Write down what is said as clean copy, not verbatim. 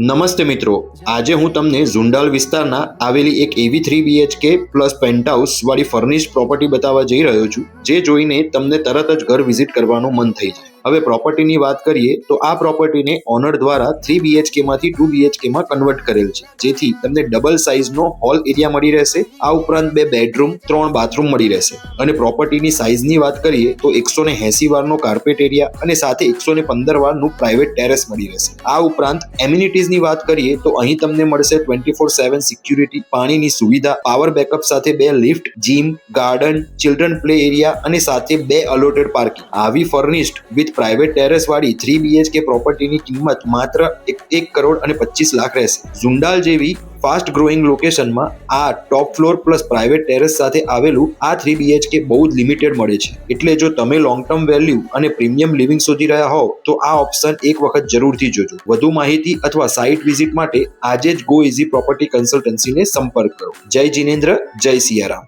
નમસ્તે મિત્રો, આજે હું તમને ઝુંડાલ વિસ્તારના આવેલી એક એવી 3 BHK પ્લસ પેન્ટહાઉસ વાળી ફર્નિશ્ડ પ્રોપર્ટી બતાવવા જઈ રહ્યો છું, જે જોઈને તમને તરત જ ઘર વિઝિટ કરવાનું મન થઈ જાય. હવે પ્રોપર્ટીની વાત કરીએ તો આ પ્રોપર્ટીને ઓનર દ્વારા 3 BHK માંથી 2 BHK માં કન્વર્ટ કરેલ છે, જેથી તમને ડબલ સાઇઝનો હોલ એરિયા મળી રહેશે. આ ઉપરાંત 2 બેડરૂમ 3 બાથરૂમ મળી રહેશે. અને પ્રોપર્ટીની સાઇઝની વાત કરીએ તો 180 વારનો કાર્પેટ એરિયા અને સાથે 115 વારનું પ્રાઇવેટ ટેરેસ મળી રહેશે. આ ઉપરાંત એમ્યુનિટીઝની વાત કરીએ તો અહીં તમને મળશે 24/7 સિક્યુરિટી, પાણીની સુવિધા, પાવર બેકઅપ સાથે 2 lift, gym, garden, children play area અને સાથે 2 અલોટેડ પાર્કિંગ. આવી ફર્નિશ્ડ વિથ પ્રાઇવેટ ટેરેસ વાળી 3 BHK પ્રોપર્ટીની કિંમત માત્ર 1,25,00,000 રહેશે. ઝુંડાલ જેવી ફાસ્ટ ગ્રોઈંગ લોકેશનમાં આ top floor plus private terrace સાથે આવેલું આ 3 BHK બહુ જ લિમિટેડ મળે છે. એટલે જો તમે લોંગ ટર્મ વેલ્યુ અને પ્રીમિયમ લિવિંગ શોધી રહ્યા હોવ તો આ ઓપ્શન એક વખત જરૂરથી જોજો. વધુ માહિતી અથવા સાઇટ વિઝિટ માટે આજે જ ગો ઇઝી પ્રોપર્ટી કન્સલ્ટન્સીને સંપર્ક કરો. જય જિનેન્દ્ર, જય સિયારામ.